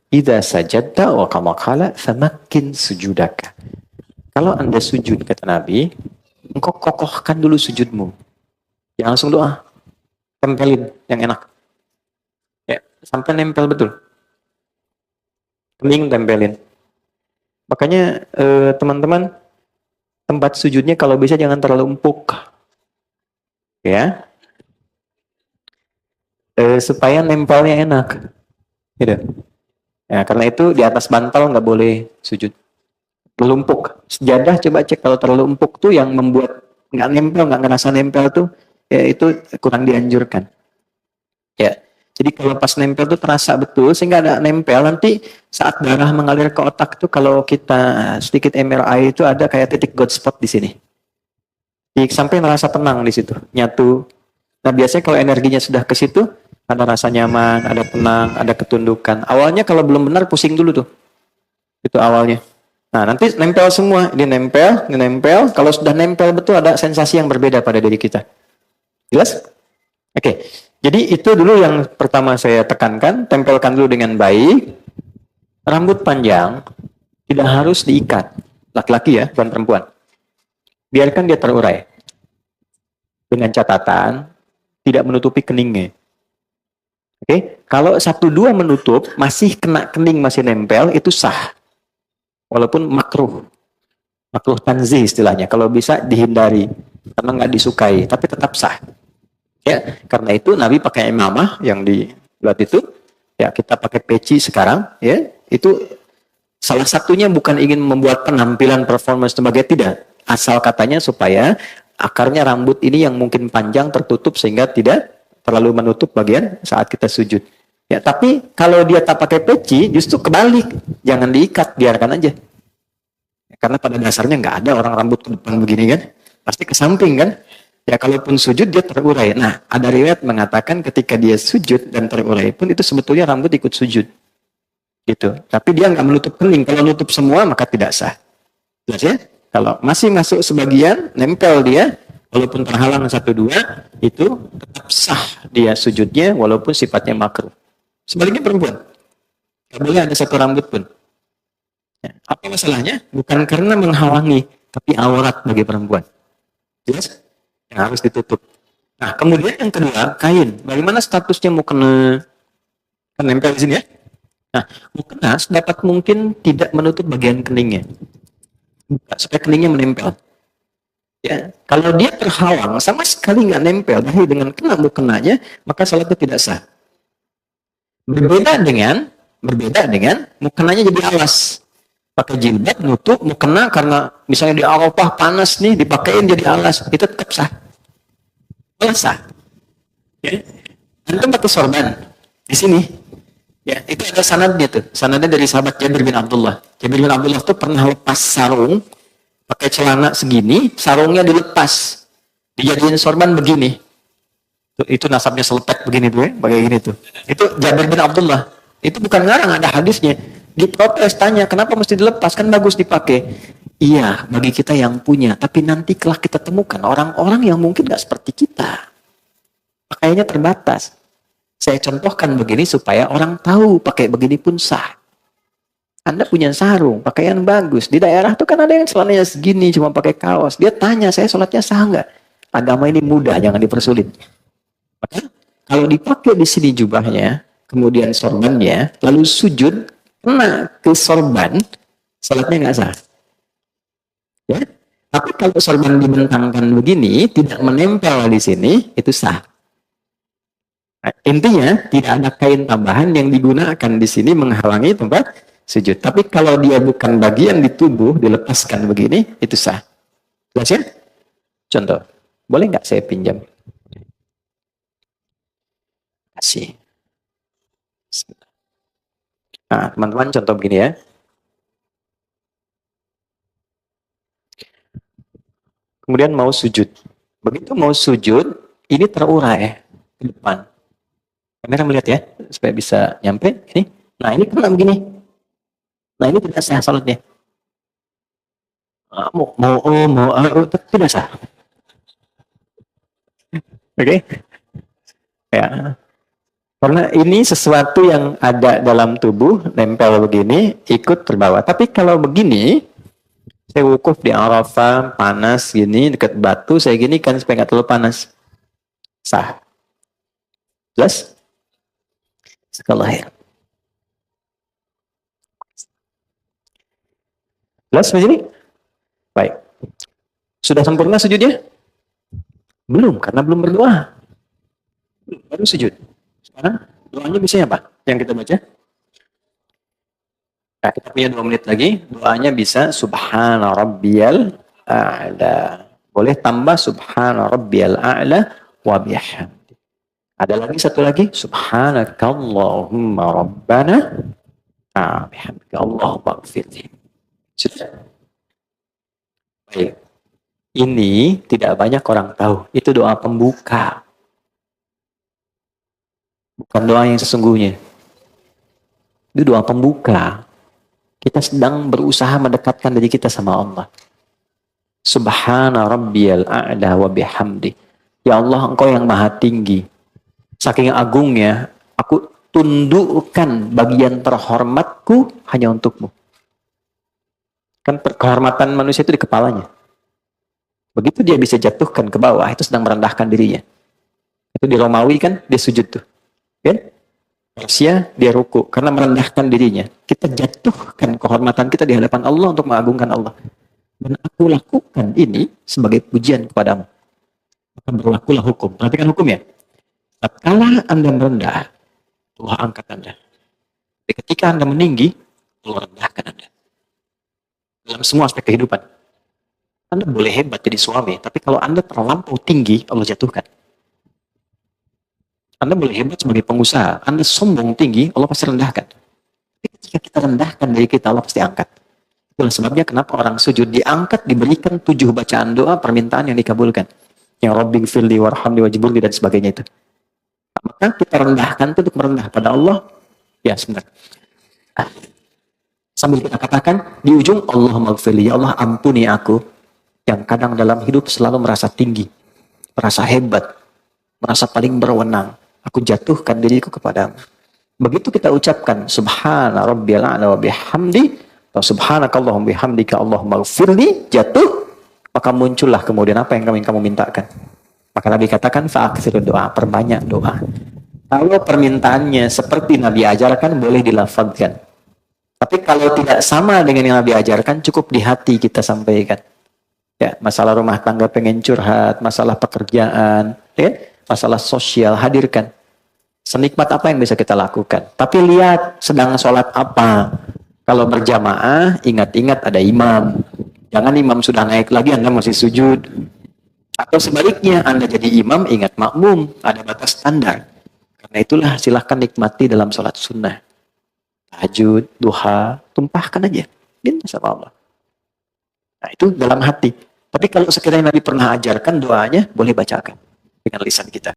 idza sajadta wa kama qala famakkin sujudaka. Kalau Anda sujud, kata Nabi, engkau kokohkan dulu sujudmu. Jangan langsung doa. Tempelin yang enak. Ya, sampai nempel betul. Kening tempelin. Makanya teman-teman, tempat sujudnya kalau bisa jangan terlalu empuk. Ya. Supaya nempelnya enak. Gitu. Ya, karena itu di atas bantal nggak boleh sujud. Terlalu empuk. Sejadah coba cek kalau terlalu empuk tuh yang membuat nggak nempel, nggak ngerasa nempel tuh, ya itu kurang dianjurkan. Ya. Jadi kalau pas nempel tuh terasa betul sehingga ada nempel, nanti saat darah mengalir ke otak tuh kalau kita sedikit MRI itu ada kayak titik God spot di sini. Sampai merasa tenang di situ, nyatu. Nah biasanya kalau energinya sudah ke situ, ada rasa nyaman, ada tenang, ada ketundukan. Awalnya kalau belum benar pusing dulu tuh, itu awalnya. Nah nanti nempel semua, ini nempel. Kalau sudah nempel betul ada sensasi yang berbeda pada diri kita. Jelas? Oke. Jadi itu dulu yang pertama saya tekankan, tempelkan dulu dengan baik. Rambut panjang tidak harus diikat. Laki-laki ya, bukan perempuan. Biarkan dia terurai. Dengan catatan, tidak menutupi keningnya. Oke, kalau 1-2 menutup, masih kena kening, masih nempel, itu sah. Walaupun makruh. Makruh tanzih istilahnya. Kalau bisa dihindari. Karena nggak disukai, tapi tetap sah. Ya, karena itu Nabi pakai imamah yang di bulat itu. Ya, kita pakai peci sekarang. Ya, itu salah satunya bukan ingin membuat penampilan performance sebagai tidak. Asal katanya supaya akarnya rambut ini yang mungkin panjang tertutup sehingga tidak terlalu menutup bagian saat kita sujud. Ya, tapi kalau dia tak pakai peci, justru kebalik. Jangan diikat, biarkan aja. Karena pada dasarnya nggak ada orang rambut ke depan begini kan. Pasti ke samping kan. Ya kalaupun sujud dia terurai. Nah, ada riwayat mengatakan ketika dia sujud dan terurai pun itu sebetulnya rambut ikut sujud. Gitu. Tapi dia nggak menutup kening. Kalau menutup semua maka tidak sah. Jelas ya? Kalau masih masuk sebagian, nempel dia, walaupun terhalang 1-2, itu tetap sah dia sujudnya walaupun sifatnya makruh. Sebaliknya perempuan. Nggak boleh ada satu rambut pun. Ya. Apa masalahnya? Bukan karena menghalangi, tapi aurat bagi perempuan. Jelas? Yang harus ditutup. Nah, kemudian yang kedua, kain. Bagaimana statusnya mau kena nempel di sini ya? Nah, mukena sedapat mungkin tidak menutup bagian keningnya. Supaya keningnya menempel. Ya, kalau dia terhalang sama sekali nggak nempel, tapi dengan kena mukenanya, maka salatnya tidak sah. Berbeda dengan mukenanya jadi alas. Pakai jilbab nutup mukena karena misalnya di Arafah panas nih, dipakein jadi alas, itu tetap sah. Sah. Ya. Antum pakai sorban di sini. Ya, itu ada sanadnya tuh. Sanadnya dari sahabat Jabir bin Abdullah. Jabir bin Abdullah tuh pernah lepas sarung, pakai celana segini, sarungnya dilepas. Dijadiin sorban begini. Itu nasabnya selepet begini tuh ya, pakai gini tuh. Itu Jabir bin Abdullah. Itu bukan ngarang, ada hadisnya. Diprotes, tanya, kenapa mesti dilepas? Kan bagus dipakai. Iya, bagi kita yang punya. Tapi nanti kelak kita temukan orang-orang yang mungkin gak seperti kita. Pakaiannya terbatas. Saya contohkan begini supaya orang tahu pakai begini pun sah. Anda punya sarung, pakaian bagus. Di daerah tuh kan ada yang celananya segini, cuma pakai kaos. Dia tanya, saya sholatnya sah nggak? Agama ini mudah, jangan dipersulit. Maka, kalau dipakai di sini jubahnya, kemudian sorbannya, lalu sujud, kena ke sorban, sholatnya nggak sah. Ya? Tapi kalau sorban dibentangkan begini, tidak menempel di sini, itu sah. Nah, intinya tidak ada kain tambahan yang digunakan di sini menghalangi tempat sujud. Tapi kalau dia bukan bagian di tubuh, dilepaskan begini, itu sah. Jelas ya? Contoh, boleh nggak saya pinjam? Kasih. Nah, teman-teman contoh begini ya. Kemudian mau sujud. Begitu mau sujud, ini terurai ke depan. Kamera melihat ya, supaya bisa nyampe. Ini. Nah, ini kena begini. Nah, ini tidak sah salatnya. Tidak sah. Oke? Ya. Karena ini sesuatu yang ada dalam tubuh, nempel begini, ikut terbawa. Tapi kalau begini, saya wukuf di Arafah, panas gini, dekat batu, saya gini kan supaya nggak terlalu panas. Sah. Jelas? Sekali. Jelas begini? Baik. Sudah sempurna sujudnya? Belum, karena belum berdoa. Baru sujud. Sekarang doanya biasanya apa? Yang kita baca? Nah, kita punya 2 menit lagi. Doanya bisa Subhana Rabbiyal A'la. Boleh tambah Subhana Rabbiyal A'la wa bihamdi. Ada lagi satu lagi. Subhanakallahumma Rabbana bihamdika Allahumma gfirli. Sudah. Baik. Ini tidak banyak orang tahu. Itu doa pembuka. Bukan doa yang sesungguhnya. Itu doa pembuka. Kita sedang berusaha mendekatkan diri kita sama Allah. Subhana rabbiyal a'la wa bihamdi. Ya Allah, Engkau yang maha tinggi. Saking agungnya, aku tundukkan bagian terhormatku hanya untukmu. Kan kehormatan manusia itu di kepalanya. Begitu dia bisa jatuhkan ke bawah, itu sedang merendahkan dirinya. Itu di Romawi kan, dia sujud tuh. Kan? Persia, dia ruku. Karena merendahkan dirinya. Kita jatuhkan kehormatan kita di hadapan Allah untuk mengagungkan Allah. Dan aku lakukan ini sebagai pujian kepadamu. Maka berlakulah hukum. Perhatikan hukum ya. Tatkala Anda merendah, Allah angkat Anda. Tapi ketika Anda meninggi, Allah rendahkan Anda. Dalam semua aspek kehidupan. Anda boleh hebat jadi suami, tapi kalau Anda terlampau tinggi, Allah jatuhkan. Anda boleh hebat sebagai pengusaha, Anda sombong tinggi, Allah pasti rendahkan. Tapi ketika kita rendahkan diri kita, Allah pasti angkat. Itulah sebabnya kenapa orang sujud diangkat, diberikan 7 bacaan doa, permintaan yang dikabulkan. Yang Rabbi gfirli warhamni wajburli dan sebagainya itu. Maka kita rendahkan itu untuk merendah pada Allah. Ya, sebentar. Sambil kita katakan, di ujung, Allahumma gfirli, ya Allah ampuni aku. Yang kadang dalam hidup selalu merasa tinggi, merasa hebat, merasa paling berwenang. Aku jatuhkan diriku kepadamu. Begitu kita ucapkan Subhana Rabbiyal A'la wa bihamdi atau Subhanakallahumma bihamdika Allahumma gfirli, jatuh, maka muncullah kemudian apa yang kamu mintakan. Maka Nabi katakan fa'aktsirud doa, perbanyak doa. Kalau permintaannya seperti Nabi ajarkan, boleh dilafazkan. Tapi kalau tidak sama dengan yang Nabi ajarkan, cukup di hati kita sampaikan. Ya, masalah rumah tangga pengen curhat, masalah pekerjaan, ya, masalah sosial, hadirkan. Senikmat apa yang bisa kita lakukan. Tapi lihat sedang sholat apa. Kalau berjamaah, ingat-ingat ada imam. Jangan imam sudah naik lagi, Anda masih sujud. Atau sebaliknya, Anda jadi imam, ingat makmum. Ada batas standar. Karena itulah silahkan nikmati dalam sholat sunnah. Tahajud, duha, tumpahkan aja. Minta sama Allah. Nah, itu dalam hati. Tapi kalau sekiranya Nabi pernah ajarkan doanya, boleh bacakan dengan lisan kita.